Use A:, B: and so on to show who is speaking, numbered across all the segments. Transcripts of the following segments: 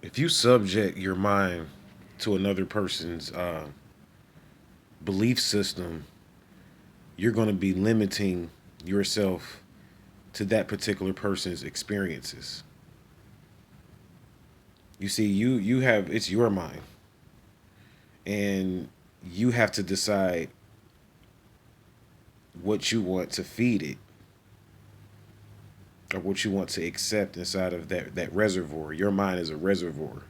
A: if you subject your mind to another person's belief system, you're going to be limiting yourself to that particular person's experiences. You see, you have it's your mind, and you have to decide what you want to feed it or what you want to accept inside of that reservoir. Your mind is a reservoir.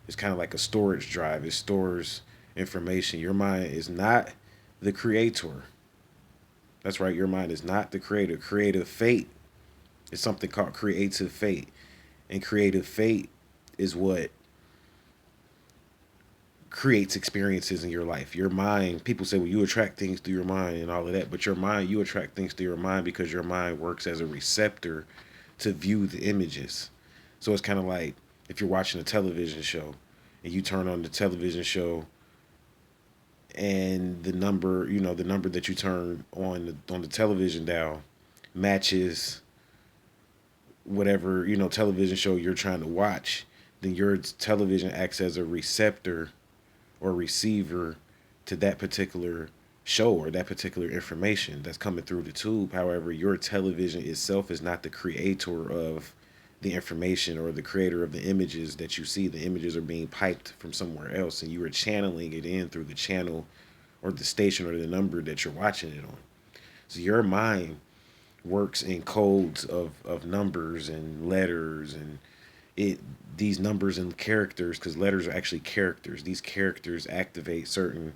A: It's kind of like a storage drive. It stores information. Your mind is not the creator. That's right. Your mind is not the creator. Creative fate is something called creative fate. And creative fate is what creates experiences in your life. Your mind, people say, well, you attract things through your mind and all of that. But your mind, you attract things through your mind because your mind works as a receptor to view the images. So it's kind of like if you're watching a television show and you turn on the television show and the number that you turn on the television dial matches whatever, television show you're trying to watch, then your television acts as a receptor or receiver to that particular show or that particular information that's coming through the tube. However, your television itself is not the creator of the information or the creator of the images that you see. The images are being piped from somewhere else, and you are channeling it in through the channel or the station or the number that you're watching it on. So your mind works in codes of numbers and letters and it these numbers and characters, because letters are actually characters. These characters activate certain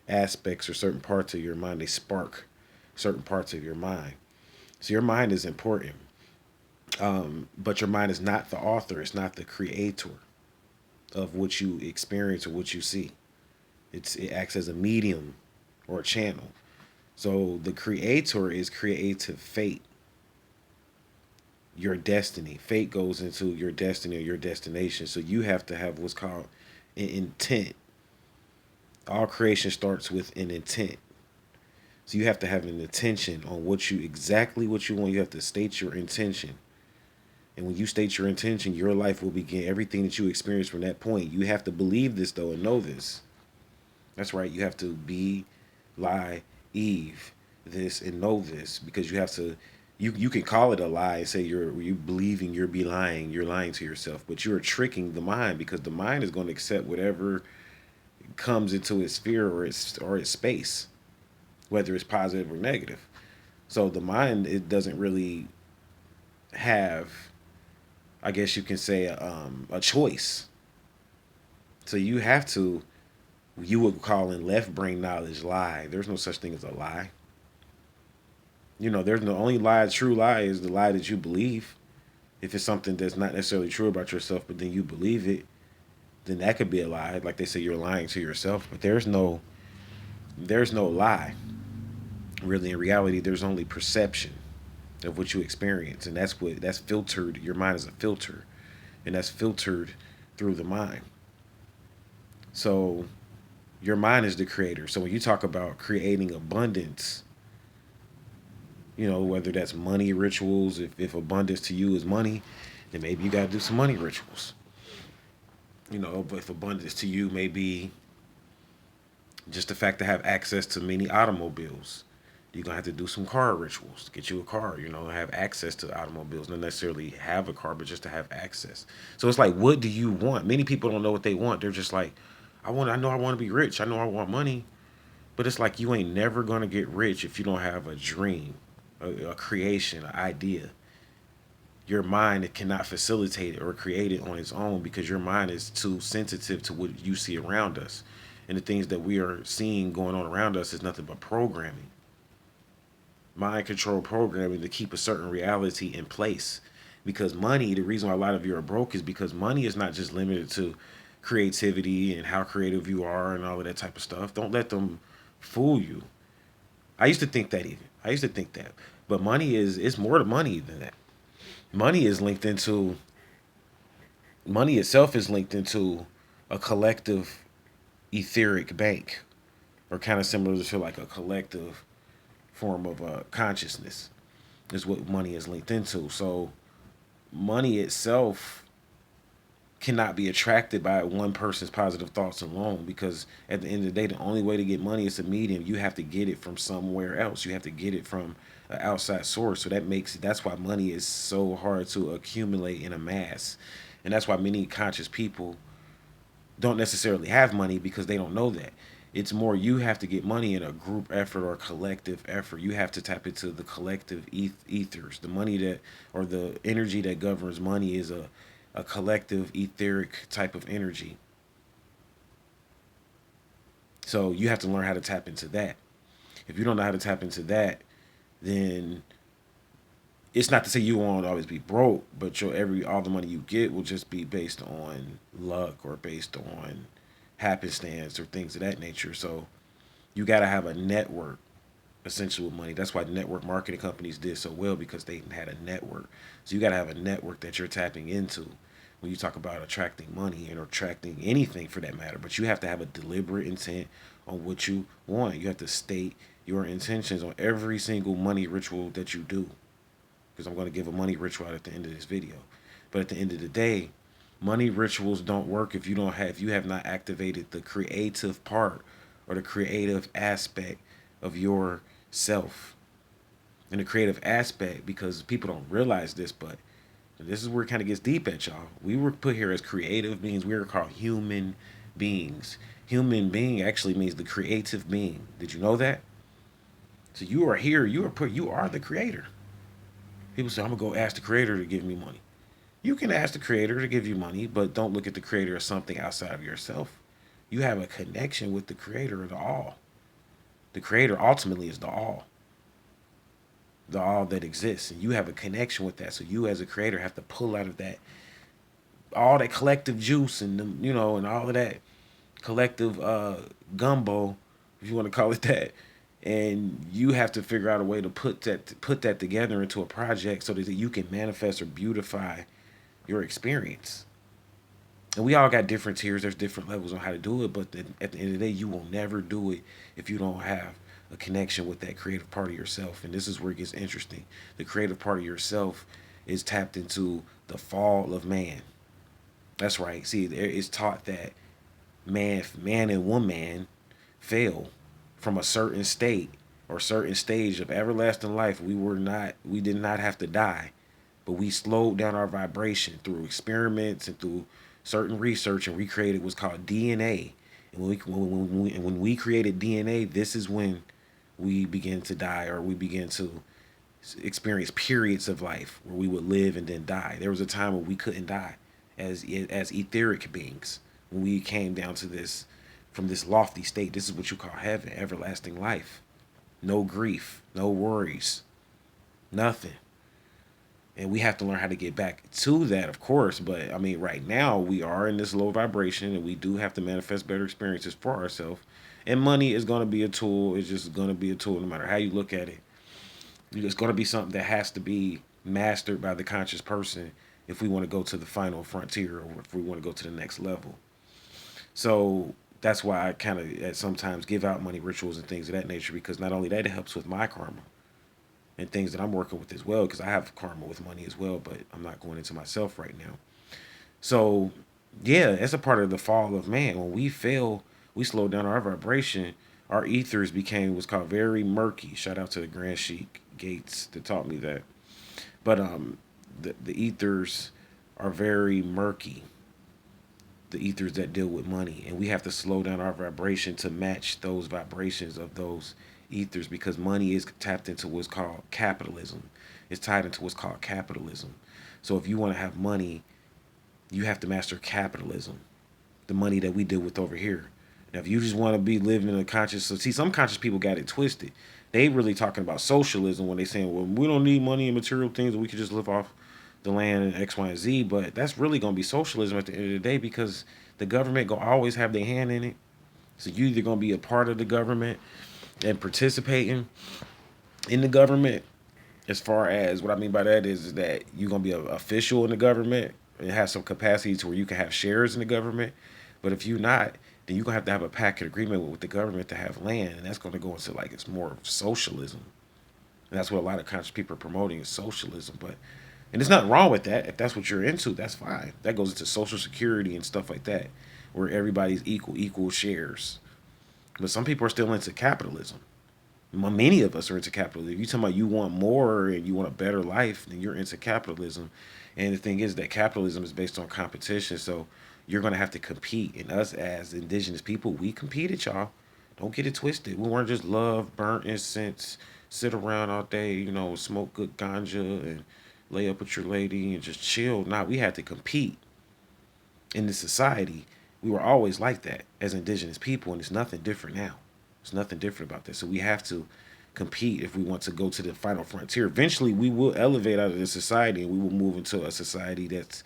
A: aspects or certain parts of your mind. They spark certain parts of your mind. So your mind is important, but your mind is not the author. It's not the creator of what you experience or what you see. It acts as a medium or a channel. So the creator is creative fate, your destiny. Fate goes into your destiny or your destination. So you have to have what's called an intent. All creation starts with an intent. So you have to have an intention on what you want. You have to state your intention. And when you state your intention, your life will begin. Everything that you experience from that point, you have to believe this though and know this. That's right. You have to be, lie, Eve, this and know this because you have to. You can call it a lie and say you believing you're lying to yourself, but you're tricking the mind because the mind is going to accept whatever comes into its sphere or its space, whether it's positive or negative. So the mind it doesn't really have, I guess you can say, a choice. So you have to. You would call in left brain knowledge lie. There's no such thing as a lie. There's no only lie. True lie is the lie that you believe. If it's something that's not necessarily true about yourself, but then you believe it, then that could be a lie. Like they say, you're lying to yourself. But there's no lie. Really, in reality, there's only perception of what you experience, and that's filtered. Your mind is a filter, and that's filtered through the mind. So your mind is the creator. So when you talk about creating abundance, whether that's money rituals, if abundance to you is money, then maybe you got to do some money rituals. But if abundance to you may be just the fact to have access to many automobiles, you're going to have to do some car rituals to get you a car, have access to automobiles, not necessarily have a car, but just to have access. So it's like, what do you want? Many people don't know what they want. They're just like, I know I want to be rich. I know I want money. But it's like you ain't never going to get rich if you don't have a dream, a creation, an idea. Your mind it cannot facilitate it or create it on its own because your mind is too sensitive to what you see around us. And the things that we are seeing going on around us is nothing but programming. Mind control programming to keep a certain reality in place. Because money, the reason why a lot of you are broke is because money is not just limited to creativity and how creative you are and all of that type of stuff. Don't let them fool you. I used to think that even. I used to think that. But money is it's more to money than that. Money is linked into money itself is linked into a collective etheric bank or kind of similar to like a collective form of consciousness is what money is linked into. So money itself cannot be attracted by one person's positive thoughts alone, because at the end of the day, the only way to get money is a medium. You have to get it from somewhere else. You have to get it from an outside source. So that's why money is so hard to accumulate in a mass. And that's why many conscious people don't necessarily have money, because they don't know that. It's more, you have to get money in a group effort or a collective effort. You have to tap into the collective ethers. The money that, or the energy that governs money is a collective etheric type of energy. So you have to learn how to tap into that. If you don't know how to tap into that, then it's not to say you won't always be broke, but all the money you get will just be based on luck or based on happenstance or things of that nature. So you got to have a network essentially with money. That's why network marketing companies did so well, because they had a network. So you got to have a network that you're tapping into when you talk about attracting money and attracting anything for that matter. But you have to have a deliberate intent on what you want. You have to state your intentions on every single money ritual that you do, because I'm going to give a money ritual at the end of this video. But at the end of the day, money rituals don't work if you have not activated the creative part or the creative aspect of yourself. And the creative aspect, because people don't realize this, but this is where it kind of gets deep at y'all. We were put here as creative beings. We are called human beings. Human being actually means the creative being. Did you know that? So you are here. You are the creator. People say, I'm going to go ask the creator to give me money. You can ask the creator to give you money, but don't look at the creator as something outside of yourself. You have a connection with the creator of the all. The creator ultimately is the all that exists. And you have a connection with that. So you as a creator have to pull out of that, all that collective juice and, and all of that collective gumbo, if you want to call it that. And you have to figure out a way to put that together into a project so that you can manifest or beautify your experience. And we all got different tiers. There's different levels on how to do it. But at the end of the day, you will never do it if you don't have a connection with that creative part of yourself. And this is where it gets interesting. The creative part of yourself is tapped into the fall of man. That's right. See, it's taught that man and woman fell from a certain state or certain stage of everlasting life. We did not have to die, but we slowed down our vibration through experiments and through certain research, and we created what's called DNA. And when we created DNA, this is when we begin to die, or we begin to experience periods of life where we would live and then die. There was a time when we couldn't die as etheric beings. When we came down to this, from this lofty state, this is what you call heaven, everlasting life. No grief, no worries, nothing. And we have to learn how to get back to that, of course. But I mean, right now we are in this low vibration, and we do have to manifest better experiences for ourselves. And money is going to be a tool. It's just going to be a tool no matter how you look at it. It's going to be something that has to be mastered by the conscious person if we want to go to the final frontier, or if we want to go to the next level. So that's why I kind of sometimes give out money rituals and things of that nature, because not only that, it helps with my karma and things that I'm working with as well, because I have karma with money as well, but I'm not going into myself right now. So yeah, it's a part of the fall of man. When we fail, we slow down our vibration. Our ethers became what's called very murky. Shout out to the Grand Sheik Gates that taught me that. But the ethers are very murky. The ethers that deal with money, and we have to slow down our vibration to match those vibrations of those ethers, because money is tapped into what's called capitalism. It's tied into what's called capitalism. So if you want to have money, you have to master capitalism, the money that we deal with over here. Now, if you just want to be living in a conscious, so see, some conscious people got it twisted. They really talking about socialism when they saying, well, we don't need money and material things, and we can just live off the land and X, Y, and Z. But that's really going to be socialism at the end of the day, because the government going to always have their hand in it. So you either going to be a part of the government and participating in the government. As far as what I mean by that is that you're going to be an official in the government and have some capacity to where you can have shares in the government. But if you're not, then you're going to have a packet agreement with the government to have land. And that's going to go into it's more of socialism. And that's what a lot of conscious people are promoting, is socialism. But And there's nothing wrong with that. If that's what you're into, that's fine. That goes into Social Security and stuff like that, where everybody's equal shares. But some people are still into capitalism. Many of us are into capitalism. If you talking about you want more and you want a better life, then you're into capitalism. And the thing is that capitalism is based on competition, so you're gonna have to compete. And us as indigenous people, we competed, y'all. Don't get it twisted. We weren't just love, burnt incense, sit around all day, smoke good ganja and lay up with your lady and just chill. Nah, we had to compete in this society. We were always like that as indigenous people, and it's nothing different now. It's nothing different about that. So we have to compete if we want to go to the final frontier. Eventually, we will elevate out of this society and we will move into a society that's,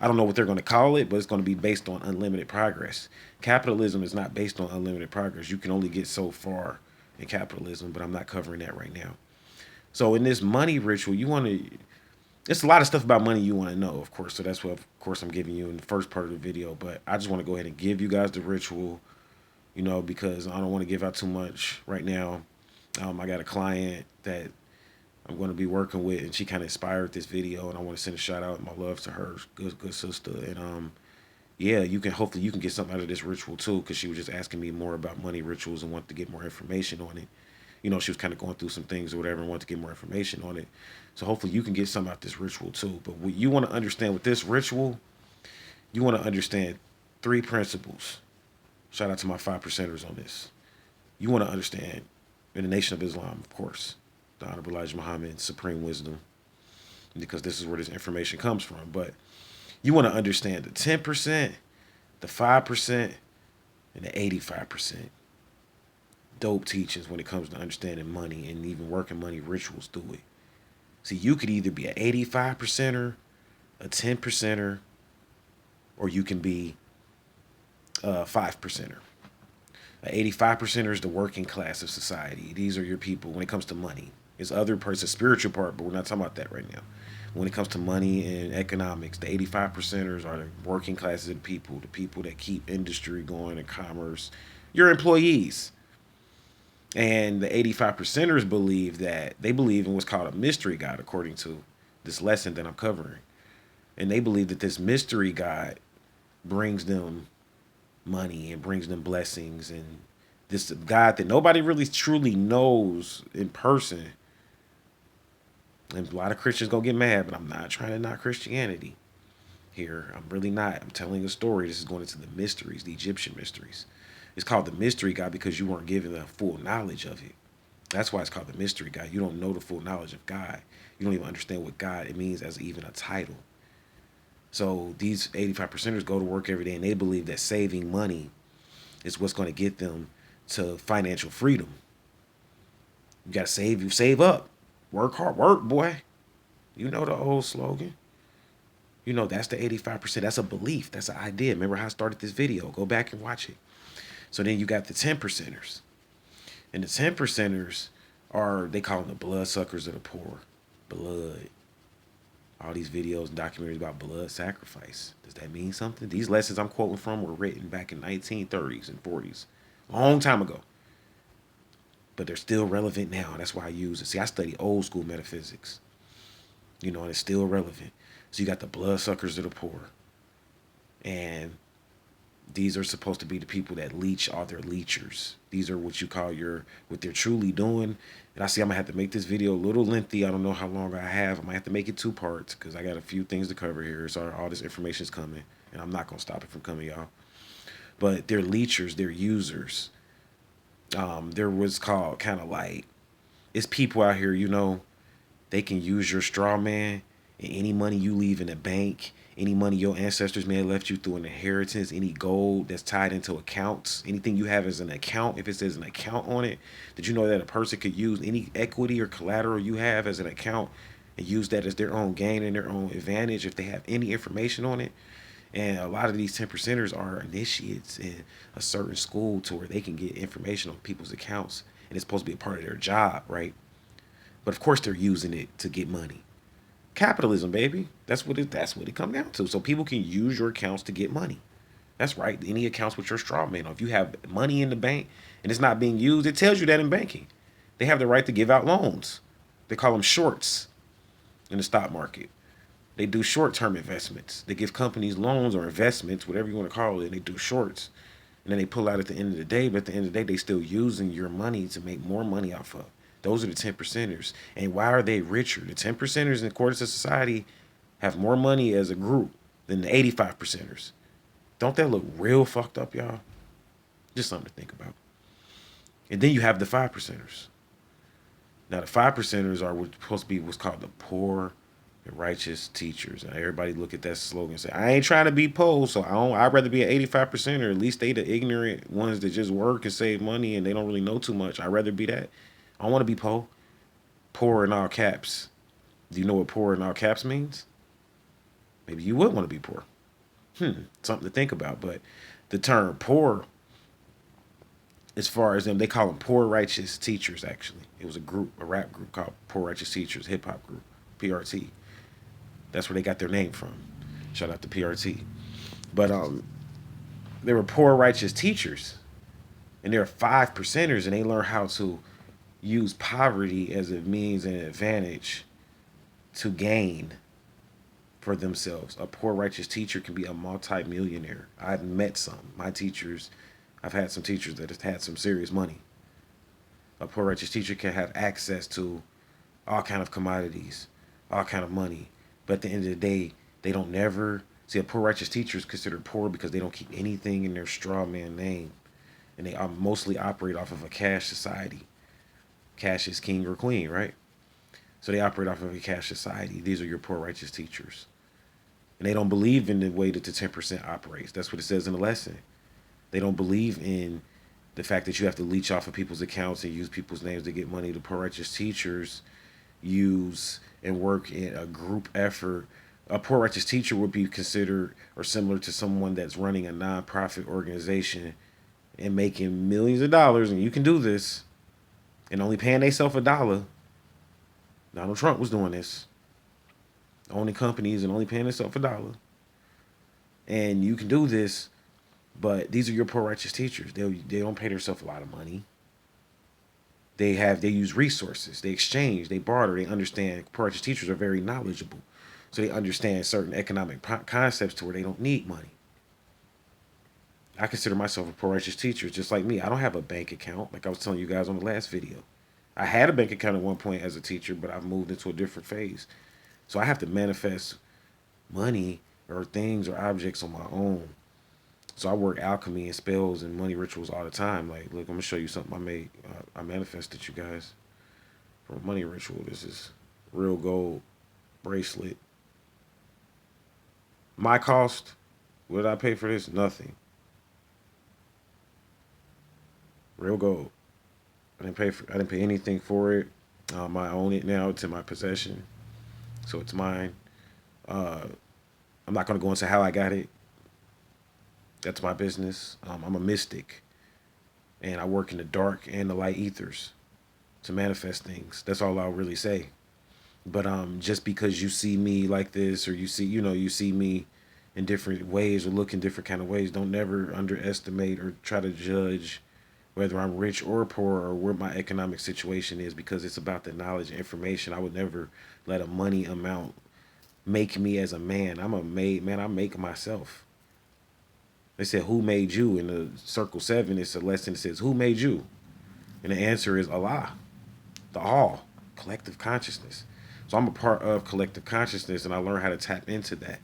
A: I don't know what they're going to call it, but it's going to be based on unlimited progress. Capitalism is not based on unlimited progress. You can only get so far in capitalism, but I'm not covering that right now. So in this money ritual, you want to, it's a lot of stuff about money you want to know, of course. So that's what, of course, I'm giving you in the first part of the video. But I just want to go ahead and give you guys the ritual, because I don't want to give out too much right now. I got a client that I'm going to be working with, and she kind of inspired this video, and I want to send a shout out, my love to her, good sister. And yeah, hopefully you can get something out of this ritual too, because she was just asking me more about money rituals and wanted to get more information on it. She was kind of going through some things or whatever and wanted to get more information on it. So hopefully you can get something out this ritual too. But what you want to understand with this ritual, you want to understand 3 principles. Shout out to my 5%ers on this. You want to understand in the Nation of Islam, of course, the Honorable Elijah Muhammad, supreme wisdom, because this is where this information comes from. But you want to understand the 10%, the 5%, and the 85%. Dope teachings when it comes to understanding money and even working money rituals through it. See, you could either be an 85%er, a 10%er, or you can be a 5%er. An 85%er is the working class of society. These are your people when it comes to money. It's other parts, the spiritual part, but we're not talking about that right now. When it comes to money and economics, the 85%ers are the working classes of the people that keep industry going and commerce, your employees. And the 85%ers believe in what's called a mystery God, according to this lesson that I'm covering. And they believe that this mystery God brings them money and brings them blessings, and this God that nobody really truly knows in person. And a lot of Christians gonna get mad, but I'm not trying to knock Christianity here. I'm really not. I'm telling a story. This is going into the mysteries, the Egyptian mysteries. It's called the mystery God because you weren't given the full knowledge of it. That's why it's called the mystery God. You don't know the full knowledge of God. You don't even understand what God it means as even a title. So these 85%ers go to work every day and they believe that saving money is what's going to get them to financial freedom. You got to save up. Work hard, work, boy. You know the old slogan. That's the 85%. That's a belief. That's an idea. Remember how I started this video? Go back and watch it. So then you got the 10%ers. And the 10%ers they call them the blood suckers of the poor. Blood. All these videos and documentaries about blood sacrifice. Does that mean something? These lessons I'm quoting from were written back in 1930s and 40s. Long time ago. But they're still relevant now. That's why I use it. See, I study old school metaphysics. And it's still relevant. So you got the blood suckers of the poor. And these are supposed to be the people that leech all their leechers. These are what you call what they're truly doing. And I see I'm going to have to make this video a little lengthy. I don't know how long I have. I might have to make it 2 parts because I got a few things to cover here. So all this information is coming. And I'm not going to stop it from coming, y'all. But they're leechers. They're users. There was called kind of like, it's people out here, they can use your straw man and any money you leave in a bank, any money your ancestors may have left you through an inheritance, any gold that's tied into accounts, anything you have as an account, if it says an account on it, did you know that a person could use any equity or collateral you have as an account and use that as their own gain and their own advantage if they have any information on it? And a lot of these 10%ers are initiates in a certain school to where they can get information on people's accounts. And it's supposed to be a part of their job, right? But of course they're using it to get money. Capitalism, baby. That's what it comes down to. So people can use your accounts to get money. That's right. Any accounts with your straw man on. If you have money in the bank and it's not being used, it tells you that in banking. They have the right to give out loans. They call them shorts in the stock market. They do short-term investments. They give companies loans or investments, whatever you want to call it, and they do shorts. And then they pull out at the end of the day, but at the end of the day, they still using your money to make more money off of. Those are the 10 percenters. And why are they richer? The 10 percenters in accordance to society have more money as a group than the 85 percenters. Don't that look real fucked up, y'all? Just something to think about. And then you have the 5 percenters. Now the 5 percenters are supposed to be what's called the poor and righteous teachers. And everybody look at that slogan and say, I ain't trying to be poor, so I'd rather be an 85 percenter. At least they the ignorant ones that just work and save money and they don't really know too much. I'd rather be that. I don't want to be poor. Poor in all caps. Do you know what poor in all caps means? Maybe you would want to be poor. Something to think about. But the term poor, as far as them, they call them poor righteous teachers, actually. It was a group, a rap group called Poor Righteous Teachers, hip hop group, PRT. That's where they got their name from. Shout out to PRT. But they were poor righteous teachers. And they're 5 percenters, and they learn how to use poverty as a means and advantage to gain for themselves. A poor righteous teacher can be a multi-millionaire. I've met some. My teachers, I've had some teachers that have had some serious money. A poor righteous teacher can have access to all kind of commodities, all kind of money. But at the end of the day, they don't never see a poor righteous teacher is considered poor because they don't keep anything in their straw man name. And they mostly operate off of a cash society. Cash is king or queen, right? So they operate off of a cash society. These are your poor righteous teachers. And they don't believe in the way that the 10% operates. That's what it says in the lesson. They don't believe in the fact that you have to leech off of people's accounts and use people's names to get money. The poor righteous teachers use and work in a group effort. A poor righteous teacher would be considered or similar to someone that's running a nonprofit organization and making millions of dollars, and you can do this, and only paying themselves $1. Donald Trump was doing this. Owning companies and only paying themselves $1. And you can do this, but these are your poor righteous teachers. They don't pay themselves a lot of money. They use resources, they exchange, they barter, they understand. Poor righteous teachers are very knowledgeable. So they understand certain economic concepts to where they don't need money. I consider myself a poor righteous teacher, just like me. I don't have a bank account, like I was telling you guys on the last video. I had a bank account at one point as a teacher, but I've moved into a different phase. So I have to manifest money or things or objects on my own. So I work alchemy and spells and money rituals all the time. Like, look, I'm gonna show you something I made. I manifested you guys for a money ritual. This is real gold bracelet. My cost, what did I pay for this? Nothing. Real gold. I didn't pay anything for it. I own it now. It's in my possession, so it's mine. I'm not gonna go into how I got it. That's my business. I'm a mystic, and I work in the dark and the light ethers to manifest things. That's all I'll really say. But just because you see me like this, or you see me in different ways or look in different kind of ways, don't never underestimate or try to judge whether I'm rich or poor or where my economic situation is, because it's about the knowledge and information. I would never let a money amount make me as a man. I'm a made man. I make myself. They said, who made you? In the circle 7, it's a lesson that says, who made you? And the answer is Allah, the all, collective consciousness. So I'm a part of collective consciousness, and I learned how to tap into that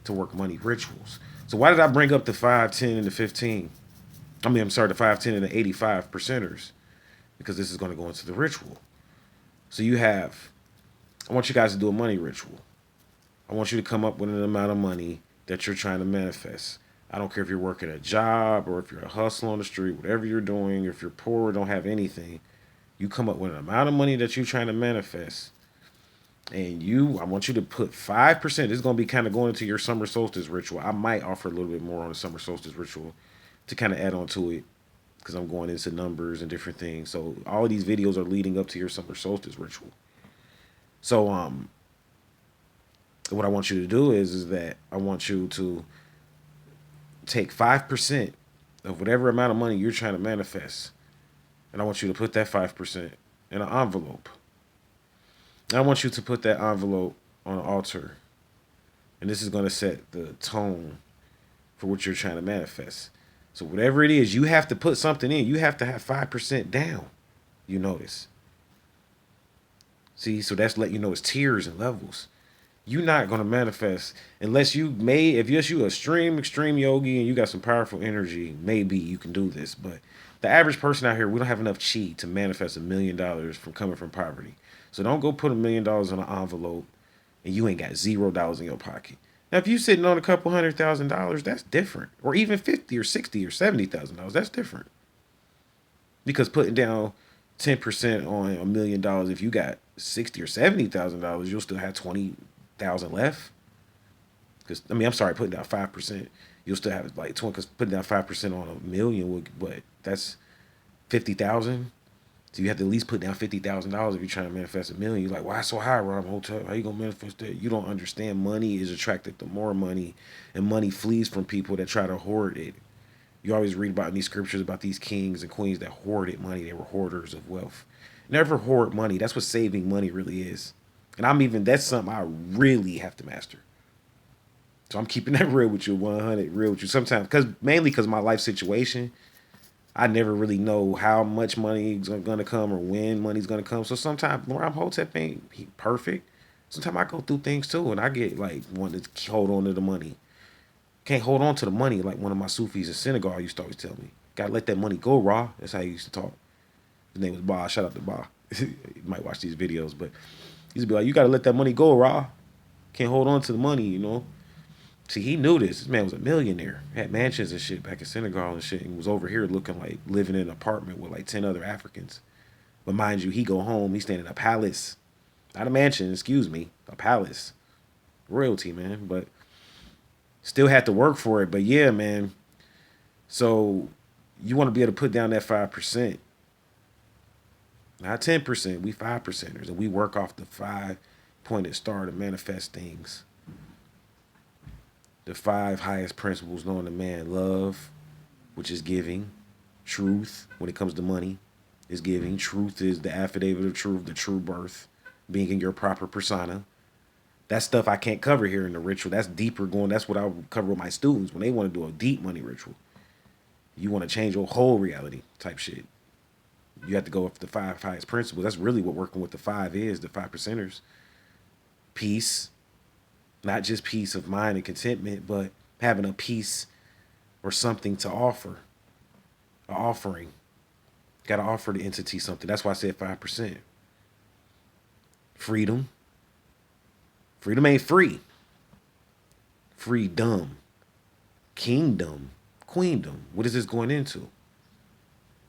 A: to work money rituals. So why did I bring up the 5, 10, and the 15? The 5, 10, and the 85 percenters? Because this is going to go into the ritual. So I want you guys to do a money ritual. I want you to come up with an amount of money that you're trying to manifest. I don't care if you're working a job or if you're a hustle on the street, whatever you're doing, if you're poor or don't have anything, you come up with an amount of money that you're trying to manifest. And I want you to put 5%. This is going to be kind of going into your summer solstice ritual. I might offer a little bit more on the summer solstice ritual to kind of add on to it, because I'm going into numbers and different things. So all of these videos are leading up to your summer solstice ritual. So what I want you to do is that I want you to take 5% of whatever amount of money you're trying to manifest, and I want you to put that 5% in an envelope. And I want you to put that envelope on an altar And this is going to set the tone for what you're trying to manifest. So whatever it is, you have to put something in. You have to have 5% down. You notice. See, so that's letting you know it's tiers and levels. You're not gonna manifest unless if you extreme yogi and you got some powerful energy, maybe you can do this. But the average person out here, we don't have enough chi to manifest $1 million from coming from poverty. So don't go put $1 million on an envelope and you ain't got $0 in your pocket. Now, if you sitting on a couple $100,000, that's different. Or even 50 or 60 or $70,000, that's different. Because putting down 10% on $1 million, if you got 60 or $70,000, you'll still have 20,000 left. Because I'm sorry, putting down 5%, you'll still have like 20. Because putting down 5% on $1 million would, what? That's 50,000. So you have to at least put down $50,000 if you're trying to manifest $1 million. You're like, why so high, Rob? Hotel? How you gonna manifest that? You don't understand. Money is attracted to more money, and money flees from people that try to hoard it. You always read about in these scriptures about these kings and queens that hoarded money. They were hoarders of wealth. Never hoard money. That's what saving money really is. And that's something I really have to master. So I'm keeping that real with you, 100 real with you. Sometimes, mainly because my life situation, I never really know how much money is going to come or when money's going to come. So sometimes Ram Hotep ain't perfect. Sometimes I go through things too, and I get like wanting to hold on to the money. Can't hold on to the money like one of my Sufis in Senegal used to always tell me. Gotta let that money go, Raw. That's how he used to talk. His name was Ba. Shout out to Ba. You might watch these videos, but he used to be like, you gotta let that money go, Raw. Can't hold on to the money, you know. See, he knew this. This man was a millionaire. Had mansions and shit back in Senegal and shit. And was over here looking like living in an apartment with like 10 other Africans. But mind you, he go home, he's staying in a palace. Not a mansion, excuse me. A palace. Royalty, man. But still had to work for it. But yeah, man. So you want to be able to put down that 5%. Not 10%. We 5%ers. And we work off the 5-pointed star to manifest things. The 5 highest principles known to man: love, which is giving; truth, when it comes to money, is giving. Truth is the affidavit of truth, the true birth, being in your proper persona. That stuff I can't cover here in the ritual. That's deeper going. That's what I cover with my students when they want to do a deep money ritual. You want to change your whole reality type shit. You have to go with the 5 highest principles. That's really what working with the 5 is, the 5%ers. Peace. Not just peace of mind and contentment, but having a piece or something to offer. An offering. Got to offer the entity something. That's why I said 5%. Freedom. Freedom ain't free. Freedom. Kingdom. Queendom. What is this going into?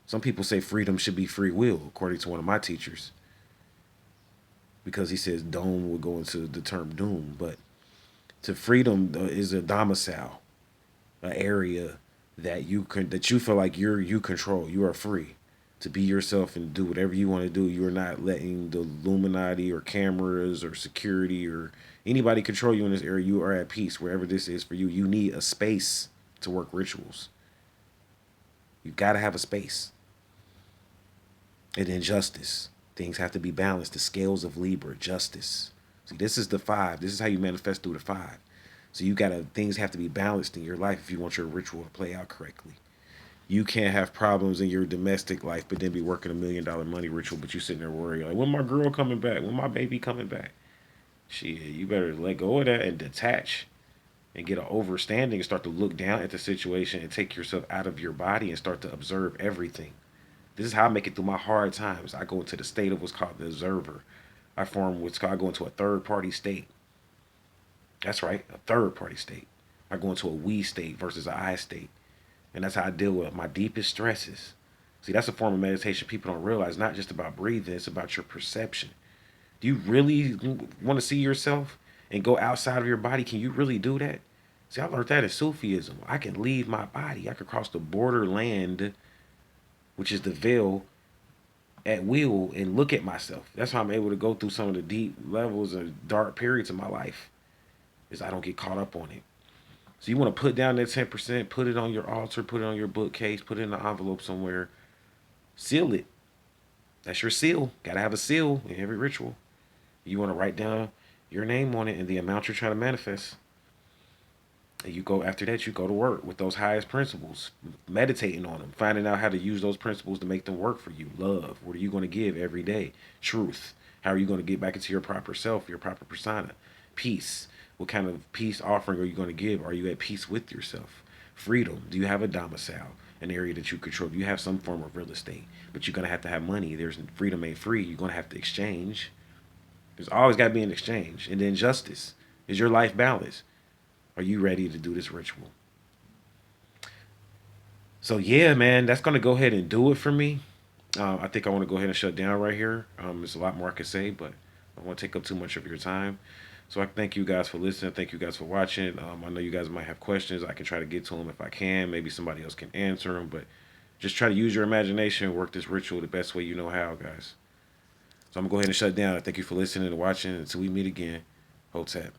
A: Some people say freedom should be free will, according to one of my teachers. Because he says dome will go into the term doom. But to freedom is a domicile, an area that you feel like you control. You are free to be yourself and do whatever you want to do. You are not letting the Illuminati or cameras or security or anybody control you in this area. You are at peace wherever this is for you. You need a space to work rituals. You got to have a space. And then justice. Things have to be balanced. The scales of Libra, justice. See, this is the 5. This is how you manifest through the 5. So things have to be balanced in your life if you want your ritual to play out correctly. You can't have problems in your domestic life, but then be working $1 million money ritual, but you sitting there worrying, like, when my girl coming back? When my baby coming back? Shit, you better let go of that and detach and get an overstanding and start to look down at the situation and take yourself out of your body and start to observe everything. This is how I make it through my hard times. I go into the state of what's called the observer. I go into a third party state. That's right, a third party state. I go into a we state versus an I state. And that's how I deal with my deepest stresses. See, that's a form of meditation people don't realize. It's not just about breathing, it's about your perception. Do you really want to see yourself and go outside of your body? Can you really do that? See, I learned that in Sufism. I can leave my body. I can cross the borderland, which is the veil, at will and look at myself. That's how I'm able to go through some of the deep levels and dark periods of my life, is I don't get caught up on it. So you want to put down that 10%, put it on your altar, put it on your bookcase, put it in an envelope somewhere, seal it. That's your seal. Got to have a seal in every ritual. You want to write down your name on it and the amount you're trying to manifest. And you go after that, you go to work with those highest principles, meditating on them, finding out how to use those principles to make them work for you. Love. What are you going to give every day? Truth. How are you going to get back into your proper self, your proper persona? Peace. What kind of peace offering are you going to give? Are you at peace with yourself? Freedom. Do you have a domicile, an area that you control? Do you have some form of real estate? But you're going to have money. There's freedom ain't free. You're going to have to exchange. There's always got to be an exchange. And then justice. Is your life balanced? Are you ready to do this ritual? So yeah, man, that's gonna go ahead and do it for me. I think I want to go ahead and shut down right here. There's a lot more I could say, but I don't want to take up too much of your time. So I thank you guys for listening. Thank you guys for watching. I know you guys might have questions. I can try to get to them if I can. Maybe somebody else can answer them, but just try to use your imagination and work this ritual the best way you know how, guys. So I'm gonna go ahead and shut down. Thank you for listening and watching. Until we meet again, Hotep.